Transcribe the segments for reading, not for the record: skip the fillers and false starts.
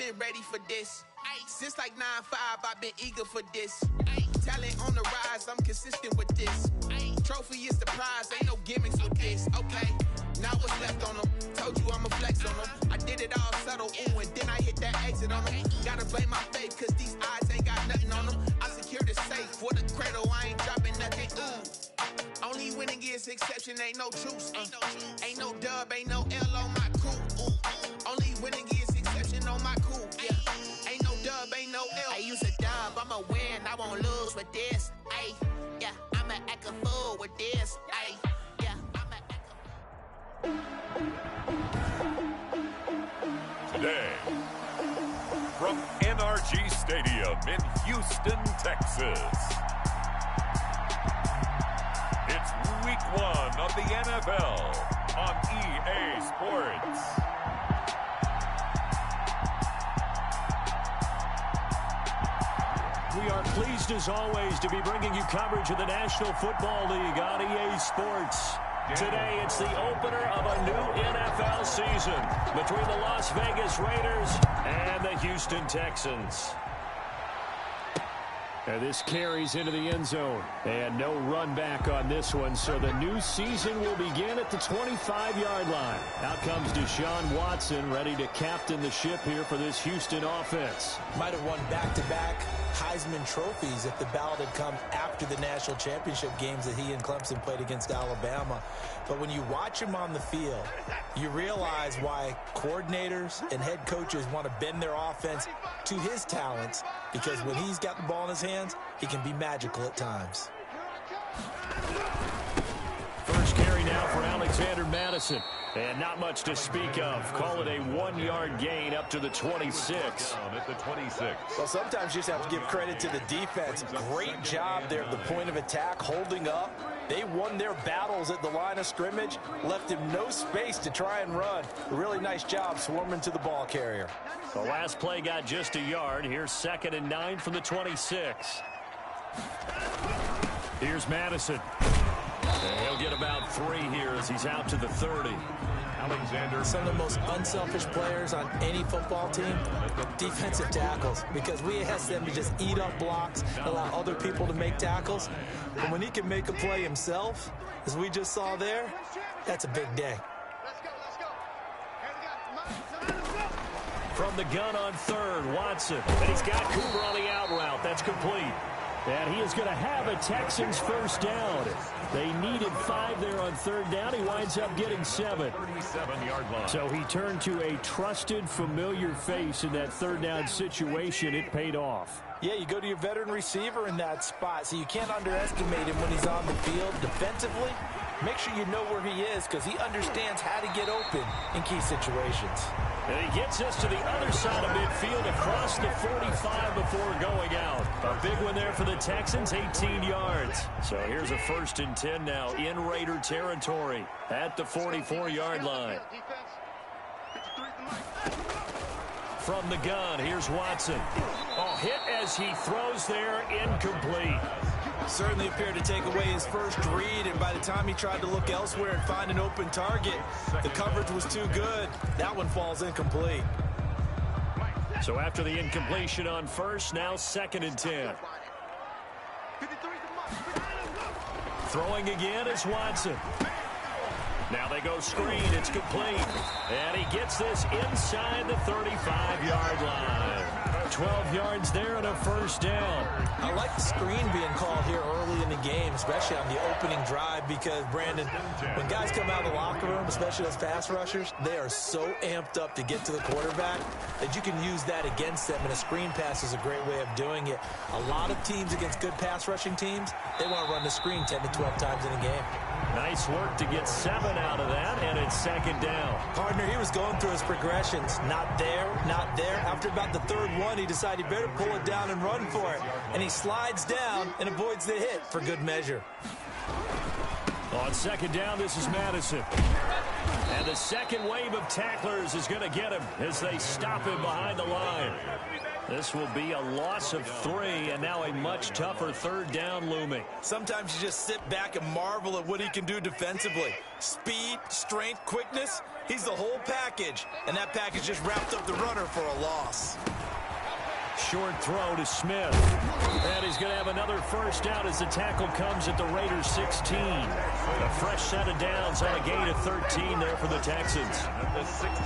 been ready for this. Since like 9-5, I've been eager for this. Talent on the rise, I'm consistent with this. Trophy is the prize, ain't no gimmicks with this. Okay, now what's left on them? Told you I'ma flex on them. I did it all subtle, ooh, and then I hit that exit on them. Gotta blame my faith, cause these eyes ain't got nothing on them. I secured the safe for the cradle, I ain't dropping nothing, ooh. Only winning is exception, ain't no truce. Ain't no dub, ain't no L on my crew, ooh. Only winning is exception on my crew, yeah. Ain't no dub, ain't no L. I use a dub, I'ma win, I won't lose with this. Ay, yeah, I'ma act a fool with this. Ay, yeah, I'ma act a fool. Today, from NRG Stadium in Houston, Texas, it's Week 1 of the NFL on EA Sports. We are pleased, as always, to be bringing you coverage of the National Football League on EA Sports. Today, it's the opener of a new NFL season between the Las Vegas Raiders and the Houston Texans. And this carries into the end zone. And no run back on this one, so the new season will begin at the 25-yard line. Out comes Deshaun Watson, ready to captain the ship here for this Houston offense. Might have won back-to-back Heisman trophies if the ballot had come after the national championship games that he and Clemson played against Alabama. But when you watch him on the field, you realize why coordinators and head coaches want to bend their offense to his talents, because when he's got the ball in his hands, he can be magical at times. First carry now for Alexander Madison. And not much to speak of. Call it a 1-yard gain up to the 26. At the 26. Well, sometimes you just have to give credit to the defense. Great job there at the point of attack, holding up. They won their battles at the line of scrimmage, left him no space to try and run. A really nice job swarming to the ball carrier. The last play got just a yard. Here's 2nd and 9 from the 26. Here's Madison. And he'll get about 3 here as he's out to the 30. Alexander. Some of the most unselfish players on any football team, defensive tackles, because we ask them to just eat up blocks, allow other people to make tackles. But when he can make a play himself, as we just saw there, that's a big day. From the gun on 3rd, Watson. And he's got Cooper on the out route. That's complete. And he is going to have a Texans first down. They needed 5 there on 3rd down. He winds up getting 7. 37-yard line. So he turned to a trusted, familiar face in that 3rd down situation. It paid off. Yeah, you go to your veteran receiver in that spot, so you can't underestimate him when he's on the field defensively. Make sure you know where he is, because he understands how to get open in key situations. And he gets us to the other side of midfield across the 45 before going out. A big one there for the Texans, 18 yards. So here's a 1st and 10 now in Raider territory at the 44-yard line. From the gun, here's Watson. Oh, hit as he throws there, incomplete. Certainly appeared to take away his first read, and by the time he tried to look elsewhere and find an open target, the coverage was too good. That one falls incomplete. So after the incompletion on 1st, now 2nd and 10. Throwing again is Watson. Now they go screen. It's complete. And he gets this inside the 35-yard line. 12 yards there and a 1st down. I like the screen being called here early in the game, especially on the opening drive, because, Brandon, when guys come out of the locker room, especially those pass rushers, they are so amped up to get to the quarterback that you can use that against them, and a screen pass is a great way of doing it. A lot of teams against good pass rushing teams, they want to run the screen 10 to 12 times in a game. Nice work to get 7 out of that, and it's 2nd down. Partner, he was going through his progressions. Not there, not there. After about the 3rd one, he decided he better pull it down and run for it. And he slides down and avoids the hit for good measure. On 2nd down, this is Madison. And the second wave of tacklers is going to get him as they stop him behind the line. This will be a loss of 3, and now a much tougher third down looming. Sometimes you just sit back and marvel at what he can do defensively. Speed, strength, quickness, he's the whole package. And that package just wrapped up the runner for a loss. Short throw to Smith. And he's going to have another first down as the tackle comes at the Raiders 16. A fresh set of downs on a gain of 13 there for the Texans.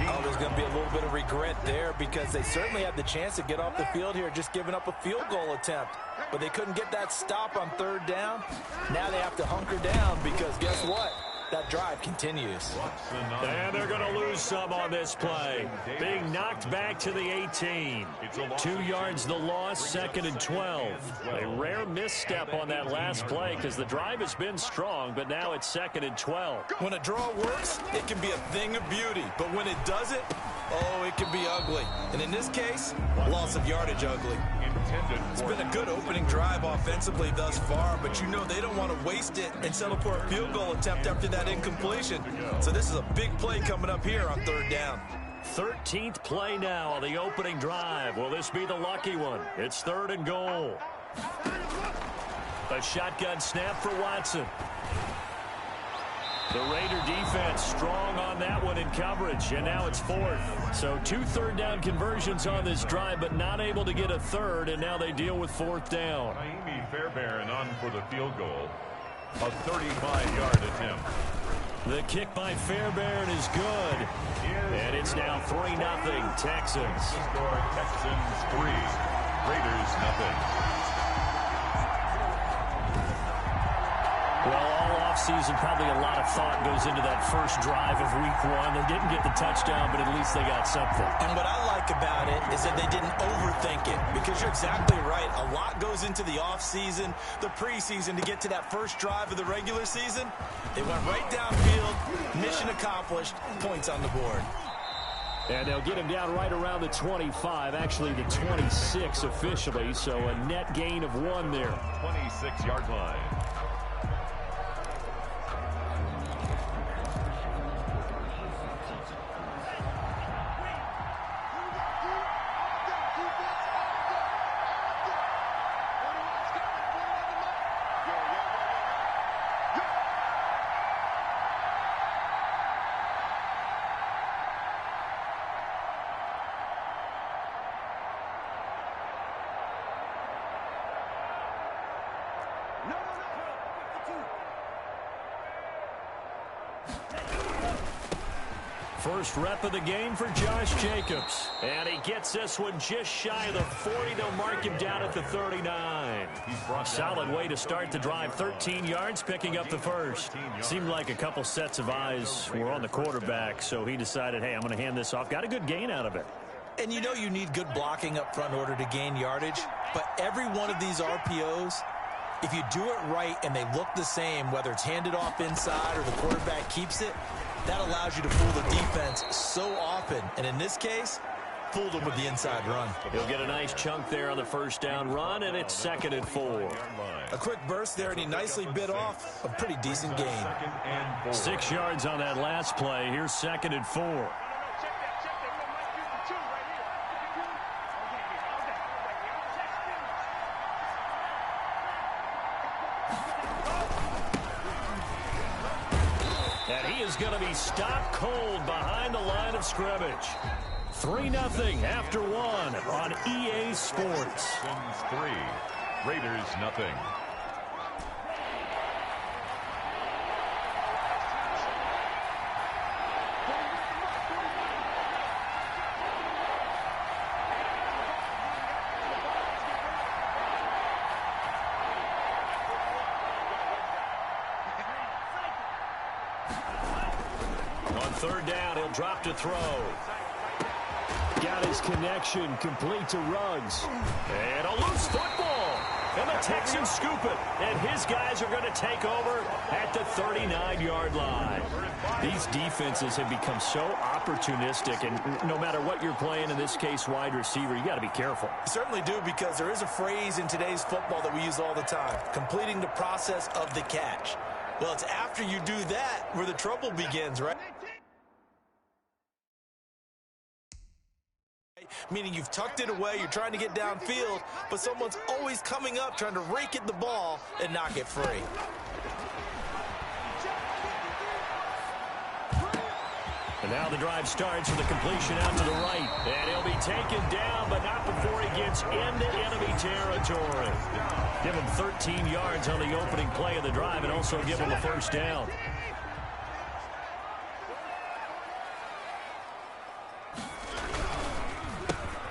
Oh, there's going to be a little bit of regret there because they certainly had the chance to get off the field here, just giving up a field goal attempt. But they couldn't get that stop on third down. Now they have to hunker down because guess what? That drive continues. And they're going to lose some on this play. Being knocked back to the 18. 2 yards the loss, 2nd and 12. A rare misstep on that last play because the drive has been strong, but now it's 2nd and 12. When a draw works, it can be a thing of beauty. But when it doesn't, oh, it can be ugly. And in this case, loss of yardage ugly. It's been a good opening drive offensively thus far, but you know they don't want to waste it and settle for a field goal attempt after that incompletion. So this is a big play coming up here on third down. 13th play now on the opening drive. Will this be the lucky one? It's 3rd and goal. A shotgun snap for Watson. The Raider defense strong on that one in coverage, and now it's 4th. So 2 third-down conversions on this drive, but not able to get a third, and now they deal with 4th down. Naimi Fairbairn on for the field goal. A 35-yard attempt. The kick by Fairbairn is good, and it's now 3-0 Texans. Score Texans 3, Raiders 0. Well, all offseason, probably a lot of thought goes into that first drive of week 1. They didn't get the touchdown, but at least they got something. And what I like about it is that they didn't overthink it, because you're exactly right. A lot goes into the offseason, the preseason to get to that first drive of the regular season. They went right downfield, mission accomplished, points on the board. And they'll get him down right around the 25, actually the 26 officially, so a net gain of 1 there. 26-yard line. First rep of the game for Josh Jacobs. And he gets this one just shy of the 40. They'll mark him down at the 39. Solid way to start the drive. 13 yards, picking up the first. Seemed like a couple sets of eyes were on the quarterback, so he decided, hey, I'm going to hand this off. Got a good gain out of it. And you know you need good blocking up front in order to gain yardage, but every one of these RPOs, if you do it right and they look the same, whether it's handed off inside or the quarterback keeps it, that allows you to fool the defense so often. And in this case, fooled them with the inside run. He'll get a nice chunk there on the first down run, and it's 2nd and 4. A quick burst there, and he nicely bit off a pretty decent gain. 6 yards on that last play. Here's 2nd and 4. Going to be stopped cold behind the line of scrimmage. 3-0 after 1 on EA Sports. 3, Raiders 0. Third down, he'll drop to throw. Got his connection complete to Ruggs. And a loose football. And the Texans scoop it. And his guys are going to take over at the 39-yard line. These defenses have become so opportunistic, and no matter what you're playing, in this case wide receiver, you got to be careful. You certainly do, because there is a phrase in today's football that we use all the time: completing the process of the catch. Well, it's after you do that where the trouble begins, right? meaning you've tucked it away, you're trying to get downfield, but someone's always coming up trying to rake at the ball and knock it free. And now the drive starts with a completion out to the right. And he'll be taken down, but not before he gets into enemy territory. Give him 13 yards on the opening play of the drive and also give him a first down.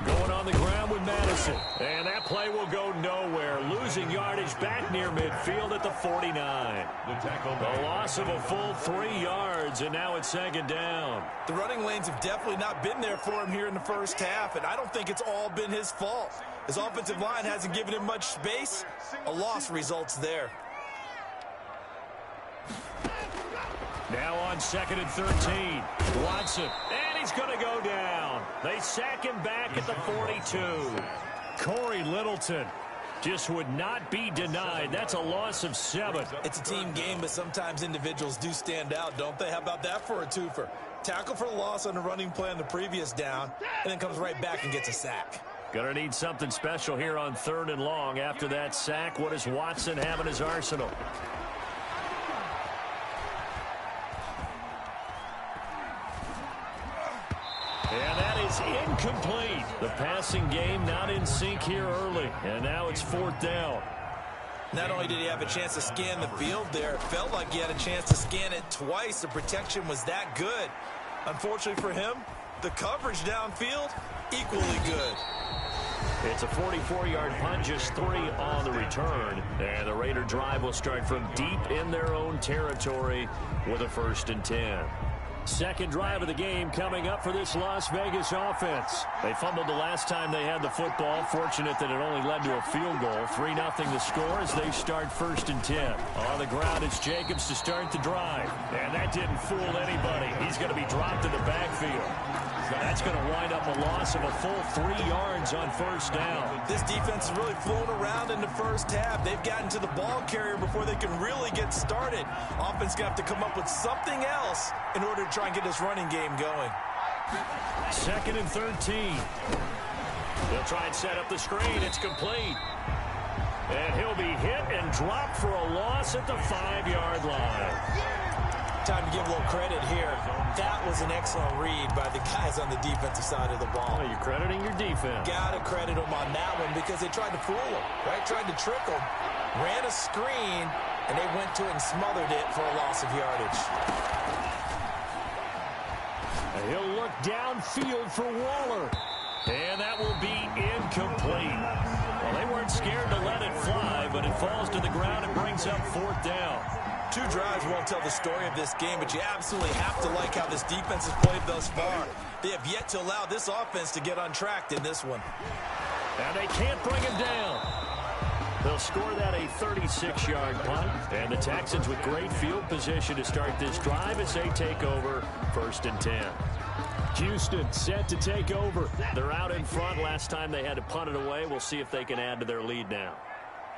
Going on the ground with Madison. And that play will go nowhere. Losing yardage back near midfield at the 49. A loss of a full 3 yards, and now it's second down. The running lanes have definitely not been there for him here in the first half, and I don't think it's all been his fault. His offensive line hasn't given him much space. A loss results there. Now on 2nd and 13. Watson. And he's going to go down. They sack him back at the 42. Corey Littleton just would not be denied. That's a loss of 7. It's a team game, but sometimes individuals do stand out, don't they? How about that for a twofer? Tackle for the loss on the running play on the previous down, and then comes right back and gets a sack. Gonna need something special here on 3rd and long. After that sack, what does Watson have in his arsenal? And that is incomplete. The passing game not in sync here early. And now it's 4th down. Not only did he have a chance to scan the field there, it felt like he had a chance to scan it twice. The protection was that good. Unfortunately for him, the coverage downfield, equally good. It's a 44-yard punt, just 3 on the return. And the Raider drive will start from deep in their own territory with a 1st and 10. Second drive of the game coming up for this Las Vegas offense. They fumbled the last time they had the football. Fortunate that it only led to a field goal. 3-0 the score as they start 1st and 10. On the ground, it's Jacobs to start the drive. And that didn't fool anybody. He's going to be dropped in the backfield. That's going to wind up a loss of a full 3 yards on 1st down. This defense has really flown around in the first half. They've gotten to the ball carrier before they can really get started. Offense going to have to come up with something else in order to try and get this running game going. 2nd and 13. They'll try and set up the screen. It's complete. And he'll be hit and dropped for a loss at the 5-yard line. Time to give a little credit here. That was an excellent read by the guys on the defensive side of the ball. Well, you're crediting your defense. Got to credit them on that one because they tried to fool him, right? Tried to trick him. Ran a screen, and they went to it and smothered it for a loss of yardage. And he'll look downfield for Waller. And that will be incomplete. Well, they weren't scared to let it fly, but it falls to the ground and brings up 4th down. 2 drives won't tell the story of this game, but you absolutely have to like how this defense has played thus far. They have yet to allow this offense to get untracked in this one. And they can't bring him down. They'll score that a 36-yard punt. And the Texans with great field position to start this drive as they take over 1st and 10. Houston set to take over. They're out in front. Last time they had to punt it away. We'll see if they can add to their lead now.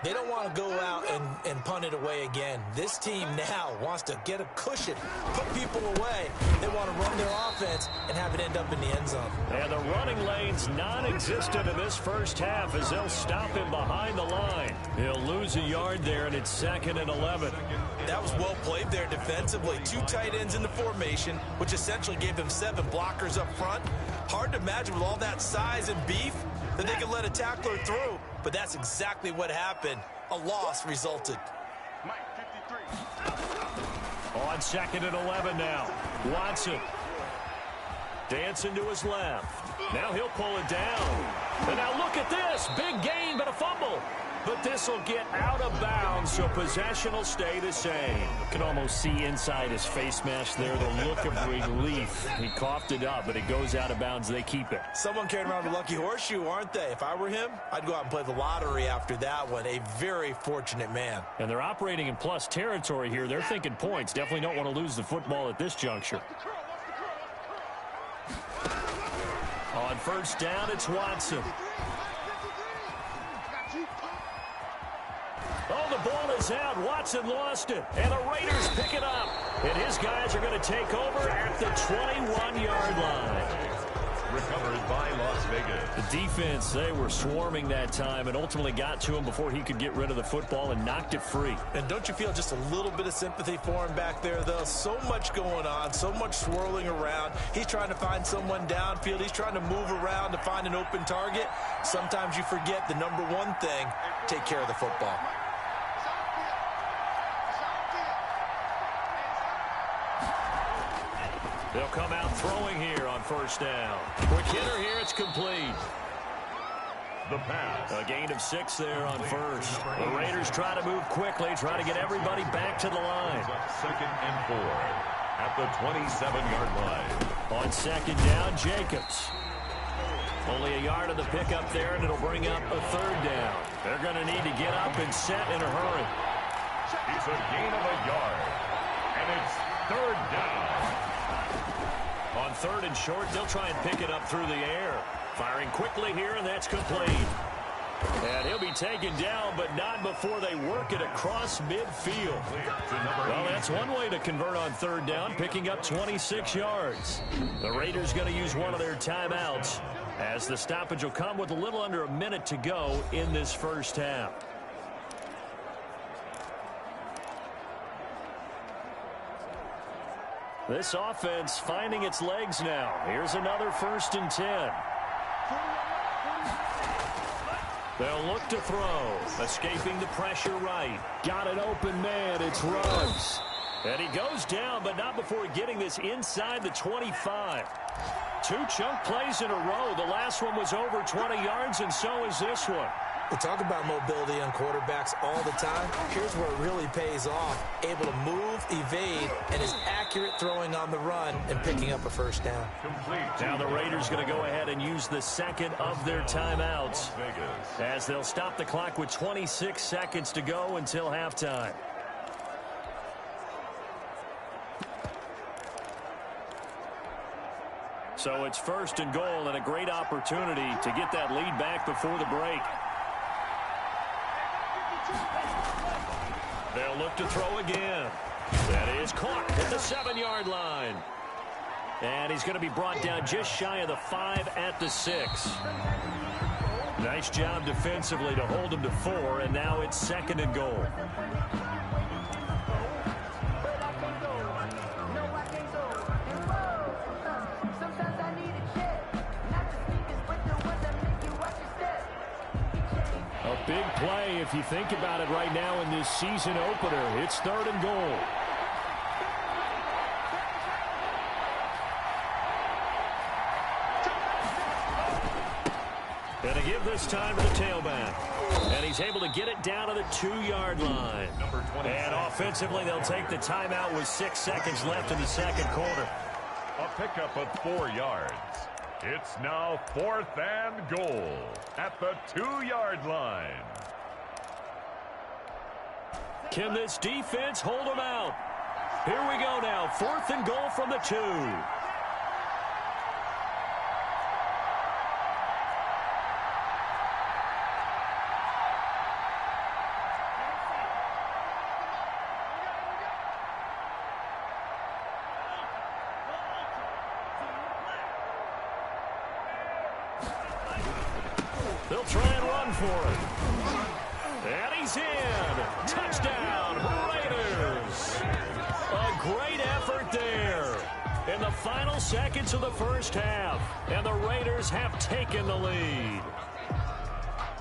They don't want to go out and punt it away again. This team now wants to get a cushion, put people away. They want to run their offense and have it end up in the end zone. And the running lane's non-existent in this first half as they'll stop him behind the line. He'll lose a yard there, and it's 2nd and 11. That was well played there defensively. 2 tight ends in the formation, which essentially gave them 7 blockers up front. Hard to imagine with all that size and beef that they could let a tackler through. But that's exactly what happened. A loss resulted. On 2nd and 11 now. Watson. Dancing to his left. Now he'll pull it down. And now look at this. Big gain, but a fumble. But this will get out of bounds, so possession will stay the same. You can almost see inside his face mask there the look of relief. He coughed it up, but it goes out of bounds. They keep it. Someone carrying around a lucky horseshoe, aren't they? If I were him, I'd go out and play the lottery after that one. A very fortunate man. And they're operating in plus territory here. They're thinking points. Definitely don't want to lose the football at this juncture. On 1st down, it's Watson. Oh, the ball is out. Watson lost it. And the Raiders pick it up. And his guys are going to take over at the 21-yard line. recovered by Las Vegas. The defense, they were swarming that time and ultimately got to him before he could get rid of the football and knocked it free. And don't you feel just a little bit of sympathy for him back there, though? So much going on, so much swirling around. He's trying to find someone downfield. He's trying to move around to find an open target. Sometimes you forget the number one thing, take care of the football. They'll come out throwing here on first down. Quick hitter here, it's complete. The pass. A gain of 6 there on first. The Raiders try to move quickly, try to get everybody back to the line. Second and 4 at the 27-yard line. On second down, Jacobs. Only a yard of the pickup there, and it'll bring up a third down. They're going to need to get up and set in a hurry. It's a gain of a yard, and it's third down. On third and short, they'll try and pick it up through the air. Firing quickly here, and that's complete. And he'll be taken down, but not before they work it across midfield. Well, that's one way to convert on third down, picking up 26 yards. The Raiders going to use one of their timeouts, as the stoppage will come with a little under a minute to go in this first half. This offense finding its legs now. Here's another 1st and 10. They'll look to throw. Escaping the pressure right. Got an open man. It's Ruggs. And he goes down, but not before getting this inside the 25. 2 chunk plays in a row. The last one was over 20 yards, and so is this one. We talk about mobility on quarterbacks all the time. Here's where it really pays off. Able to move, evade, and is accurate throwing on the run and picking up a first down. Now the Raiders going to go ahead and use the second of their timeouts, as they'll stop the clock with 26 seconds to go until halftime. So it's 1st and goal, and a great opportunity to get that lead back before the break. They'll look to throw again. That is caught at the 7-yard line. And he's going to be brought down just shy of the 5 at the 6. Nice job defensively to hold him to 4, and now it's 2nd and goal. Big play if you think about it right now in this season opener. It's 3rd and goal. Gonna give this time to the tailback. And he's able to get it down to the 2-yard line. And offensively, they'll take the timeout with 6 seconds left in the second quarter. A pickup of 4 yards. It's now 4th and goal at the 2-yard line. Can this defense hold them out? Here we go now. 4th and goal from the 2. They'll try and run for it. And he's in. Touchdown, Raiders. A great effort there in the final seconds of the first half. And the Raiders have taken the lead.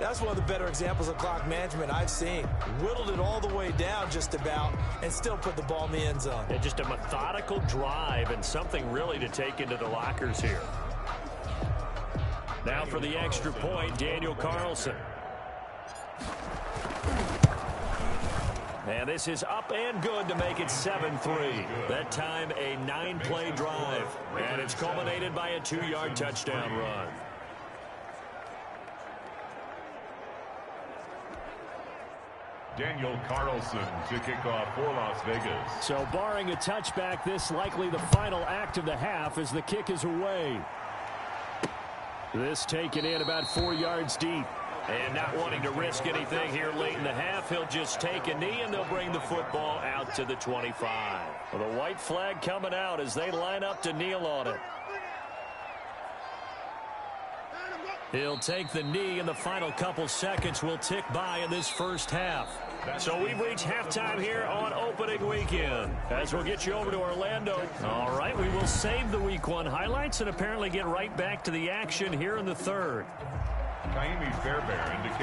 That's one of the better examples of clock management I've seen. Whittled it all the way down just about and still put the ball in the end zone. And just a methodical drive and something really to take into the lockers here. Now for the extra point, Daniel Carlson. And this is up and good to make it 7-3. That time a 9-play drive. And it's culminated by a 2-yard touchdown run. Daniel Carlson to kick off for Las Vegas. So barring a touchback, this likely the final act of the half as the kick is away. This taken in about 4 yards deep. And not wanting to risk anything here late in the half, he'll just take a knee and they'll bring the football out to the 25. Well, the white flag coming out as they line up to kneel on it. He'll take the knee, and the final couple seconds will tick by in this first half. So we've reached halftime here on opening weekend. As we'll get you over to Orlando. All right, we will save the Week 1 highlights and apparently get right back to the action here in the third.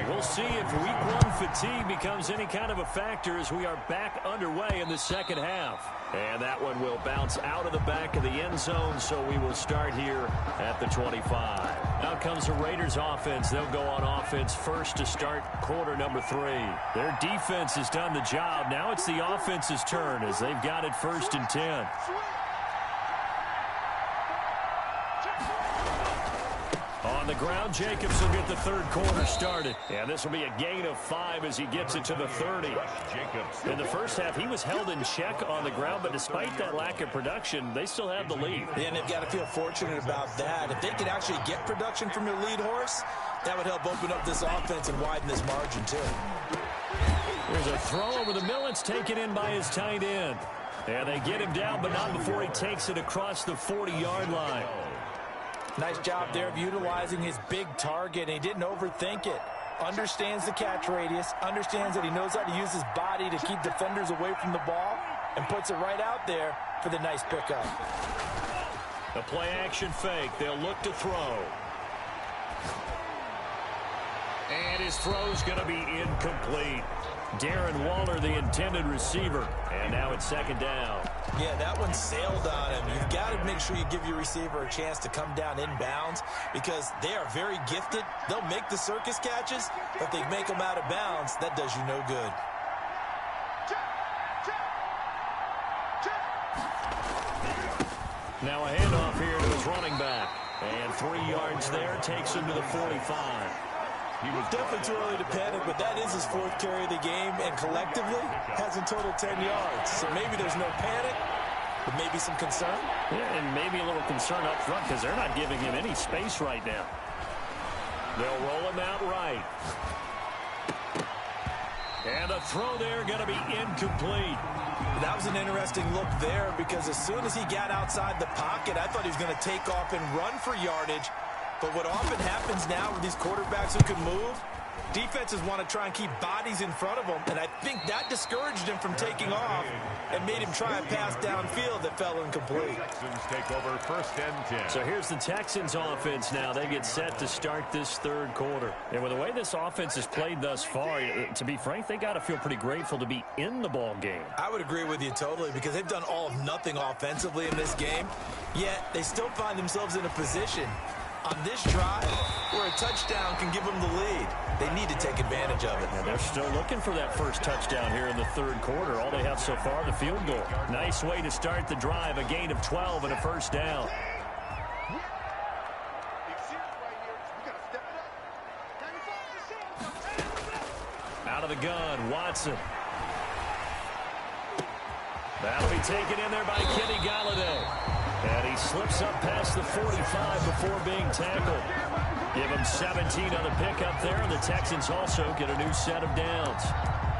We'll see if Week 1 fatigue becomes any kind of a factor as we are back underway in the second half. And that one will bounce out of the back of the end zone, so we will start here at the 25. Now comes the Raiders offense. They'll go on offense first to start quarter number 3. Their defense has done the job. Now it's the offense's turn as they've got it 1st and 10. On the ground, Jacobs will get the third quarter started. And this will be a gain of 5 as he gets it to the 30. In the first half, he was held in check on the ground, but despite that lack of production, they still have the lead. Yeah, and they've got to feel fortunate about that. If they could actually get production from their lead horse, that would help open up this offense and widen this margin, too. There's a throw over the middle. It's taken in by his tight end. And they get him down, but not before he takes it across the 40-yard line. Nice job there of utilizing his big target. He didn't overthink it. Understands the catch radius. Understands that he knows how to use his body to keep defenders away from the ball. And puts it right out there for the nice pickup. The play action fake. They'll look to throw. And his throw's going to be incomplete. Darren Waller, the intended receiver. And now it's second down. Yeah, that one sailed on him. You've got to make sure you give your receiver a chance to come down inbounds because they are very gifted. They'll make the circus catches, but if they make them out of bounds, that does you no good. Now a handoff here to his running back. And 3 yards there takes him to the 45. He was definitely too early to panic, but that is his 4th carry of the game, and collectively has in total 10 yards. So maybe there's no panic, but maybe some concern. Yeah, and maybe a little concern up front because they're not giving him any space right now. They'll roll him out right. And the throw there going to be incomplete. That was an interesting look there because as soon as he got outside the pocket, I thought he was going to take off and run for yardage. But what often happens now with these quarterbacks who can move, defenses want to try and keep bodies in front of them, and I think that discouraged him from taking off and made him try a pass downfield that fell incomplete. Texans take over 1st and 10. So here's the Texans offense now. They get set to start this third quarter. And with the way this offense has played thus far, to be frank, they got to feel pretty grateful to be in the ball game. I would agree with you totally because they've done all of nothing offensively in this game, yet they still find themselves in a position on this drive where a touchdown can give them the lead. They need to take advantage of it. And they're still looking for that first touchdown here in the third quarter. All they have so far, the field goal. Nice way to start the drive, a gain of 12 and a first down. Out of the gun, Watson. That'll be taken in there by Kenny Galladay. And he slips up past the 45 before being tackled. Give him 17 on the pickup there, and the Texans also get a new set of downs.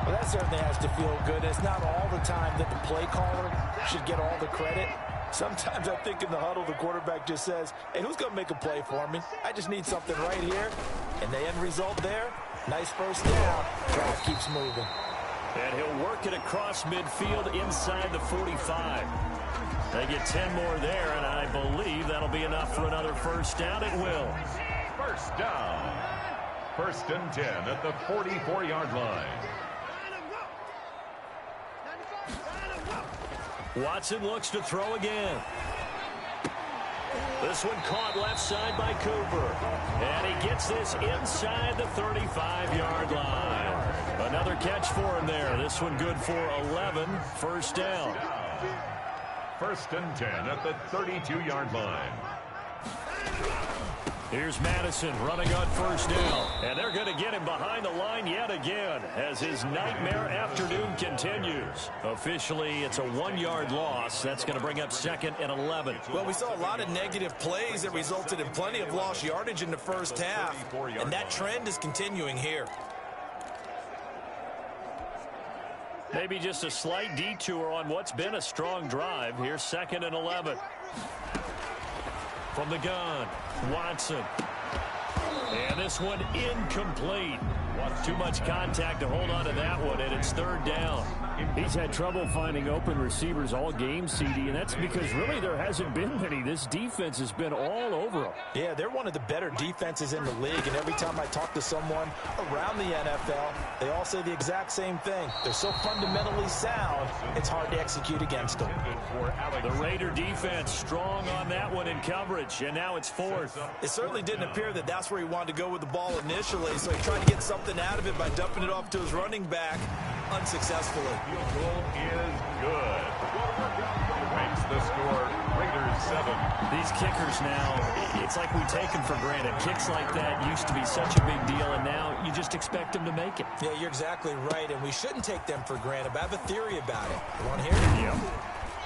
Well, that certainly has to feel good. It's not all the time that the play caller should get all the credit. Sometimes I think in the huddle, the quarterback just says, hey, who's going to make a play for me? I just need something right here. And the end result there, nice first down. Drive keeps moving. And he'll work it across midfield inside the 45. They get 10 more there, and I believe that'll be enough for another first down. It will. First down. 1st and 10 at the 44-yard line. Watson looks to throw again. This one caught left side by Cooper. And he gets this inside the 35-yard line. Another catch for him there. This one good for 11. First down. 1st and 10 at the 32-yard line. Here's Madison running on first down. And they're going to get him behind the line yet again as his nightmare afternoon continues. Officially, it's a 1-yard loss. That's going to bring up 2nd and 11. Well, we saw a lot of negative plays that resulted in plenty of lost yardage in the first half. And that trend is continuing here. Maybe just a slight detour on what's been a strong drive. Here's 2nd and 11. From the gun, Watson. And this one incomplete. Too much contact to hold on to that one, and it's third down. He's had trouble finding open receivers all game, CD, and that's because really there hasn't been many. This defense has been all over him. Yeah, they're one of the better defenses in the league, and every time I talk to someone around the NFL, they all say the exact same thing. They're so fundamentally sound, it's hard to execute against them. The Raider defense strong on that one in coverage, and now it's fourth. It certainly didn't appear that that's where he wanted to go with the ball initially, so he tried to get something out of it by dumping it off to his running back unsuccessfully. Field goal is good. Makes the score Raiders 7. These kickers now, it's like we take them for granted. Kicks like that used to be such a big deal, and now you just expect them to make it. Yeah, you're exactly right, and we shouldn't take them for granted, but I have a theory about it. You want to hear it? Yeah.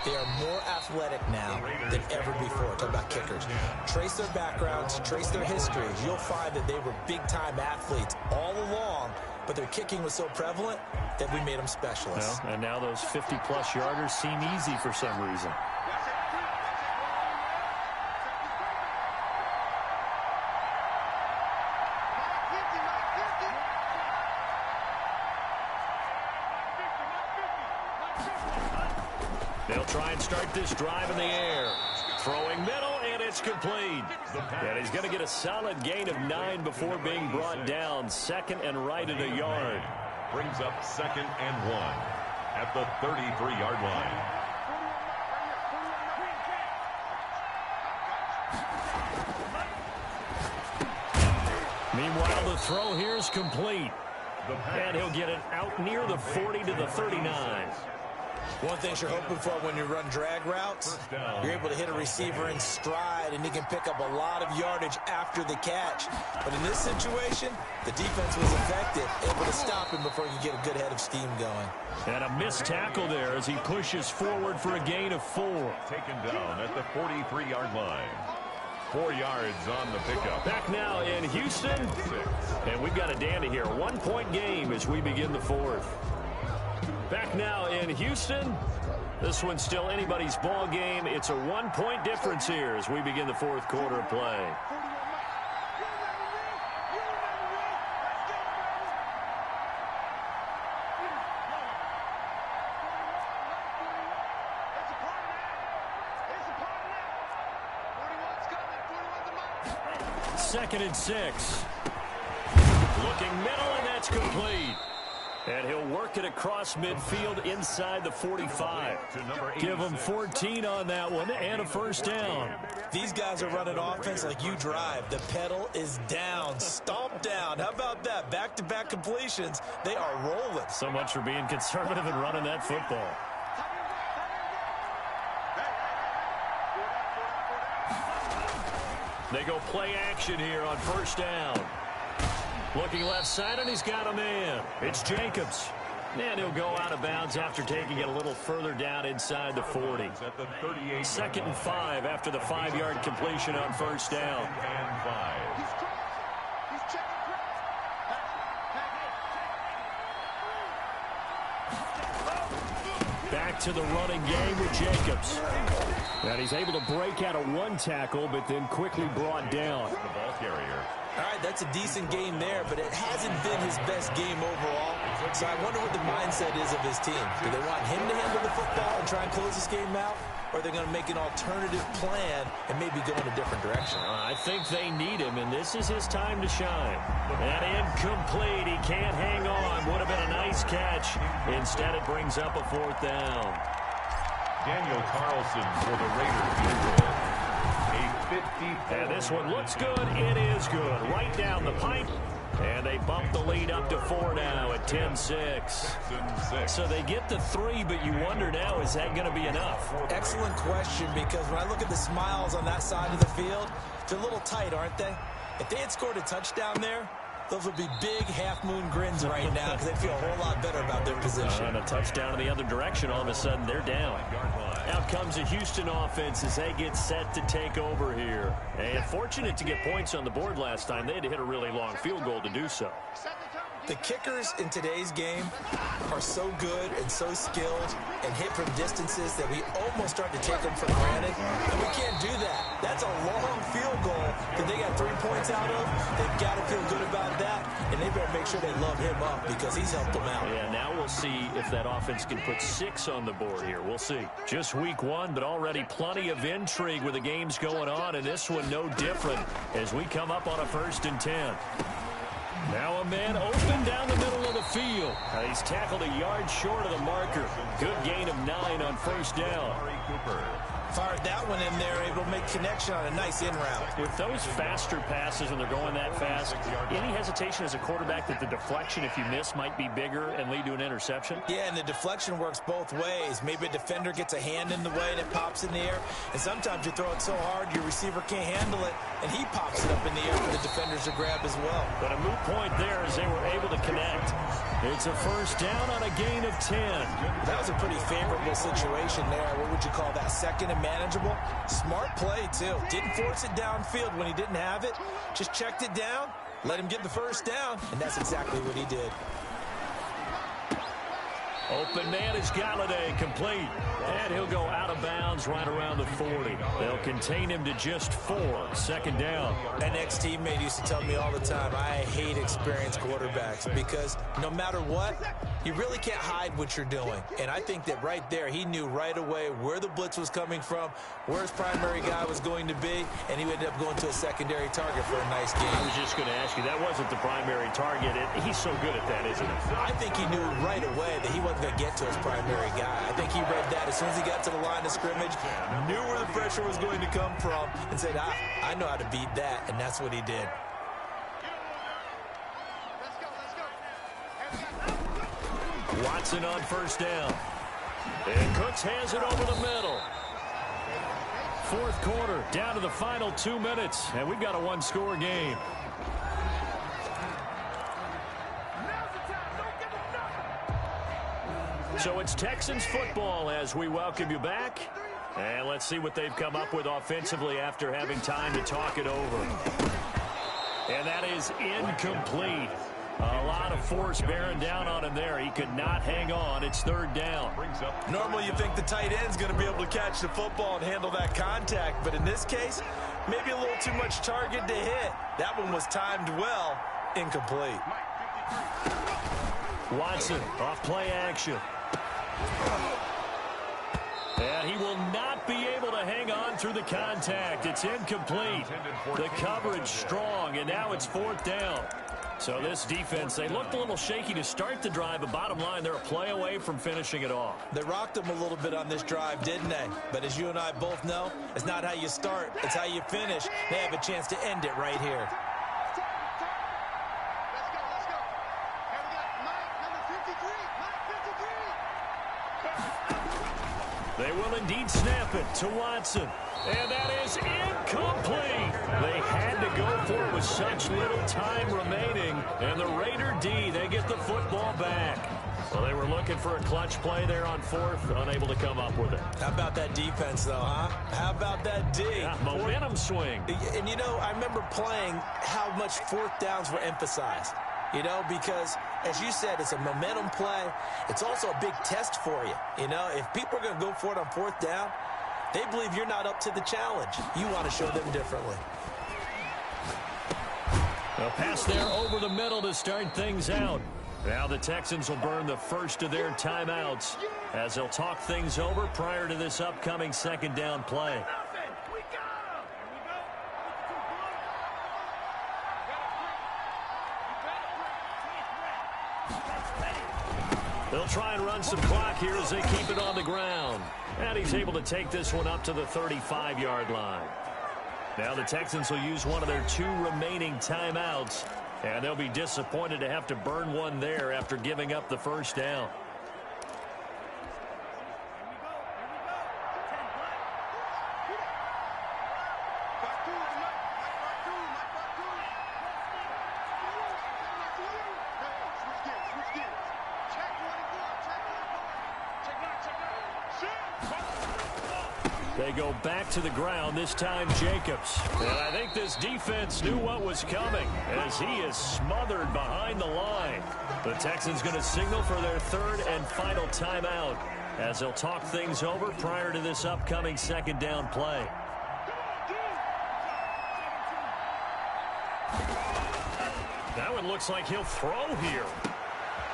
They are more athletic now than ever before. Talk about kickers. Trace their backgrounds, trace their histories. You'll find that they were big-time athletes all along, but their kicking was so prevalent that we made them specialists. Well, and now those 50-plus yarders seem easy for some reason. They'll try and start this drive in the air. Throwing middle, and it's complete. And he's going to get a solid gain of 9 before being brought down. Second and right at a yard. Brings up 2nd and 1 at the 33-yard line. Meanwhile, the throw here is complete. And he'll get it out near the 40 to the 39. One thing you're hoping for when you run drag routes, you're able to hit a receiver in stride, and he can pick up a lot of yardage after the catch. But in this situation, the defense was effective, able to stop him before he could get a good head of steam going. And a missed tackle there as he pushes forward for a gain of 4. Taken down at the 43-yard line. 4 yards on the pickup. Back now in Houston. And we've got a dandy here. 1-point game as we begin the fourth. Back now in Houston. This one's still anybody's ball game. It's a 1-point difference here as we begin the fourth quarter of play. Second and 6. Looking middle, and that's complete. And he'll work it across midfield inside the 45. Give him 14 on that one and a first down. These guys are running offense like you drive. The pedal is down, stomp down. How about that? Back-to-back completions. They are rolling. So much for being conservative and running that football. They go play action here on first down. Looking left side, and he's got a man. It's Jacobs. And he'll go out of bounds after taking it a little further down inside the 40. Second and 5 after the 5-yard completion on first down. And 5. Back to the running game with Jacobs. And he's able to break out of 1 tackle, but then quickly brought down. The ball carrier. All right, that's a decent game there, but it hasn't been his best game overall. So I wonder what the mindset is of his team. Do they want him to handle the football and try and close this game out? Or are they going to make an alternative plan and maybe go in a different direction? I think they need him, and this is his time to shine. And incomplete. He can't hang on. Would have been a nice catch. Instead, it brings up a 4th down. Daniel Carlson for the Raiders. And this one looks good. It is good. Right down the pipe. And they bump the lead up to 4 now at 10-6. So they get the 3, but you wonder now, is that going to be enough? Excellent question, because when I look at the smiles on that side of the field, they're a little tight, aren't they? If they had scored a touchdown there, those would be big half-moon grins right now because they'd feel a whole lot better about their position. And a touchdown in the other direction, all of a sudden they're down. Out comes the Houston offense as they get set to take over here. And fortunate to get points on the board last time. They had to hit a really long field goal to do so. The kickers in today's game are so good and so skilled and hit from distances that we almost start to take them for granted. And we can't do that. That That's a long field goal that they got 3 points out of. They've got to feel good about that, and they better make sure they love him up because he's helped them out. Yeah, now we'll see if that offense can put 6 on the board here. We'll see. Just week 1, but already plenty of intrigue with the games going on, and this one no different as we come up on a 1st and 10. Now a man open down the middle of the field. He's tackled a yard short of the marker. Good gain of 9 on 1st down. Fired that one in there, able to make connection on a nice in route. With those faster passes when they're going that fast, any hesitation as a quarterback that the deflection, if you miss, might be bigger and lead to an interception? Yeah, and the deflection works both ways. Maybe a defender gets a hand in the way and it pops in the air. And sometimes you throw it so hard your receiver can't handle it, and he pops it up in the air for the defenders to grab as well. But a moot point there as they were able to connect. It's a 1st down on a gain of 10. That was a pretty favorable situation there. What would you call that? 2nd and manageable? Smart play, too. Didn't force it downfield when he didn't have it. Just checked it down, let him get the 1st down, and that's exactly what he did. Open man is Galladay, complete. And he'll go out of bounds right around the 40. They'll contain him to just 4. 2nd down. An ex-teammate used to tell me all the time, I hate experienced quarterbacks because no matter what, you really can't hide what you're doing. And I think that right there, he knew right away where the blitz was coming from, where his primary guy was going to be, and he ended up going to a secondary target for a nice game. I was just going to ask you, that wasn't the primary target. He's so good at that, isn't he? I think he knew right away that he wasn't going to get to his primary guy. I think he read that as soon as he got to the line of scrimmage, knew where the pressure was going to come from, and said, I know how to beat that, and that's what he did. Watson on 1st down. And Cooks has it over the middle. 4th quarter, down to the final 2 minutes, and we've got a 1-score game. So it's Texans football as we welcome you back. And let's see what they've come up with offensively after having time to talk it over. And that is incomplete. A lot of force bearing down on him there. He could not hang on. It's 3rd down. Normally you think the tight end's going to be able to catch the football and handle that contact. But in this case, maybe a little too much target to hit. That one was timed well. Incomplete. Watson off play action. And he will not be able to hang on through the contact. It's incomplete. The coverage strong, and now it's 4th down. So this defense, they looked a little shaky to start the drive, but bottom line, they're a play away from finishing it off. They rocked them a little bit on this drive, didn't they? But as you and I both know, it's not how you start, it's how you finish. They have a chance to end it right here. They will indeed snap it to Watson. And that is incomplete. They had to go for it with such little time remaining. And the Raider D, they get the football back. Well, they were looking for a clutch play there on 4th, unable to come up with it. How about that defense, though, huh? How about that D? Yeah, momentum swing. And, you know, I remember playing how much 4th downs were emphasized. You know, because, as you said, it's a momentum play. It's also a big test for you. You know, if people are going to go for it on 4th down, they believe you're not up to the challenge. You want to show them differently. A pass there over the middle to start things out. Now the Texans will burn the first of their timeouts as they'll talk things over prior to this upcoming 2nd down play. They'll try and run some clock here as they keep it on the ground. And he's able to take this one up to the 35-yard line. Now the Texans will use one of their 2 remaining timeouts. And they'll be disappointed to have to burn one there after giving up the 1st down. They go back to the ground, this time Jacobs. And I think this defense knew what was coming as he is smothered behind the line. The Texans going to signal for their 3rd and final timeout as they'll talk things over prior to this upcoming 2nd down play. That one looks like he'll throw here.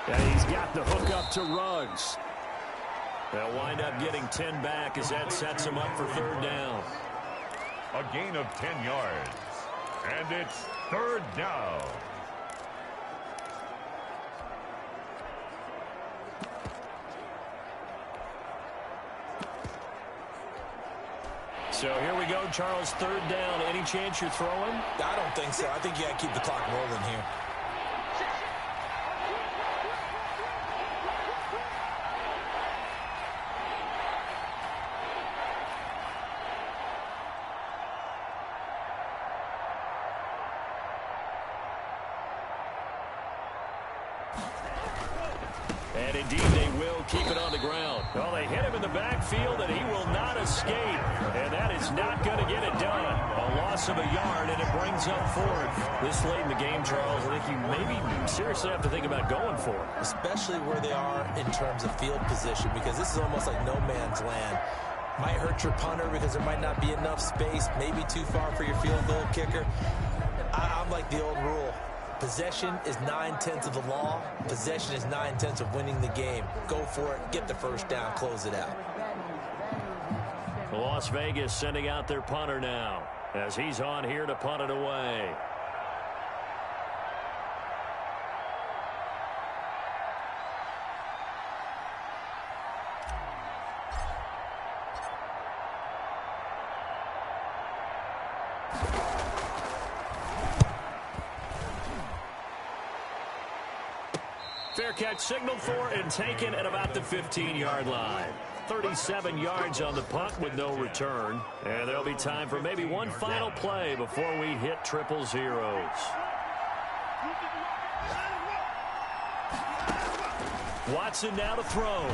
And he's got the hook up to Ruggs. They'll wind up getting 10 back as that sets him up for third down. A gain of 10 yards. And it's third down. So here we go, Charles, third down. Any chance you're throwing? I don't think so. I think you got to keep the clock rolling here. And indeed, they will keep it on the ground. Well, they hit him in the backfield, and he will not escape. And that is not going to get it done. A loss of a yard, and it brings up fourth. This late in the game, Charles, I think you maybe seriously have to think about going for it. Especially where they are in terms of field position, because this is almost like no man's land. Might hurt your punter because there might not be enough space, maybe too far for your field goal kicker. I'm like the old rule. Possession is 9/10 of the law. Possession is 9/10 of winning the game. Go for it. Get the first down. Close it out. Las Vegas sending out their punter now as he's on here to punt it away. Fair catch signaled for and taken at about the 15-yard line. 37 yards on the punt with no return. And there'll be time for maybe one final play before we hit triple zeros. Watson now to throw.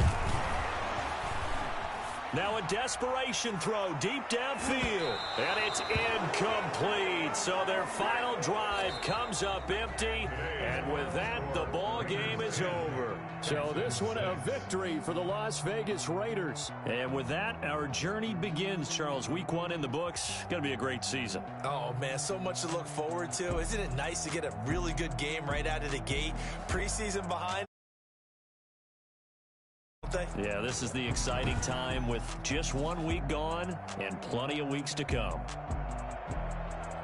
Now a desperation throw deep downfield. And it's incomplete. So their final drive comes up empty. And with that, the ball game is over. So this one a victory for the Las Vegas Raiders. And with that, our journey begins, Charles. Week 1 in the books. Going to be a great season. Oh, man, so much to look forward to. Isn't it nice to get a really good game right out of the gate? Preseason behind. Yeah, this is the exciting time with just 1 week gone and plenty of weeks to come.